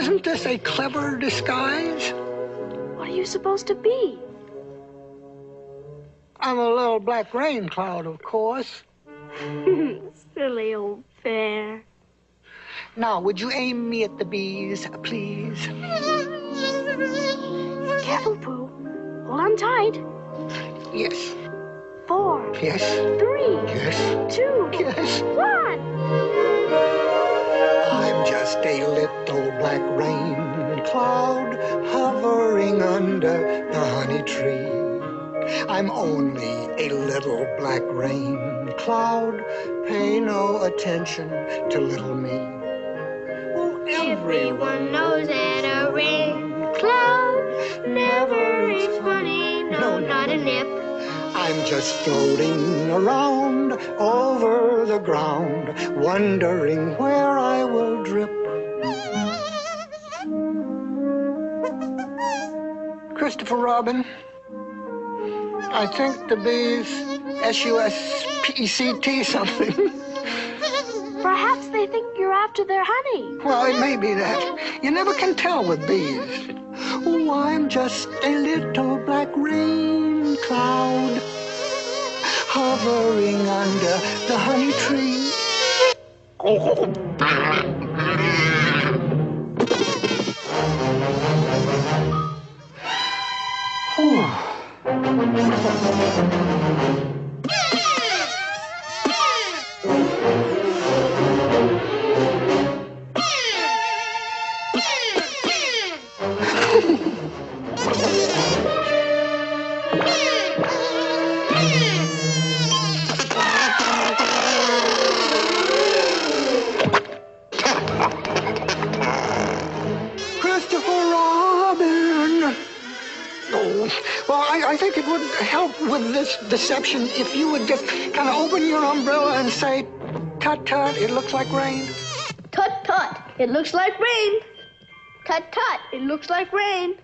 isn't this a clever disguise? What are you supposed to be? I'm a little black rain cloud, of course. Silly old bear. Now, would you aim me at the bees, please? Careful, Pooh. Hold on tight. Yes. 4. Yes. 3. Yes. 2. Yes. 1. I'm just a little black rain cloud hovering under the honey tree. I'm only a little black rain cloud. Pay no attention to little me. Well, Everyone knows that a rain cloud never is funny, no, not a nip. I'm just floating around over the ground, wondering where I will drip. Christopher Robin, I think the bees S-U-S-P-E-C-T something. Perhaps they think you're after their honey. Well, it may be that. You never can tell with bees. Oh, I'm just a little black rain cloud hovering under the honey tree. Christopher Robin. Oh, well, I think it would help with this deception if you would just kind of open your umbrella and say, "Tut tut, it looks like rain." Tut tut, it looks like rain. Tut tut, it looks like rain.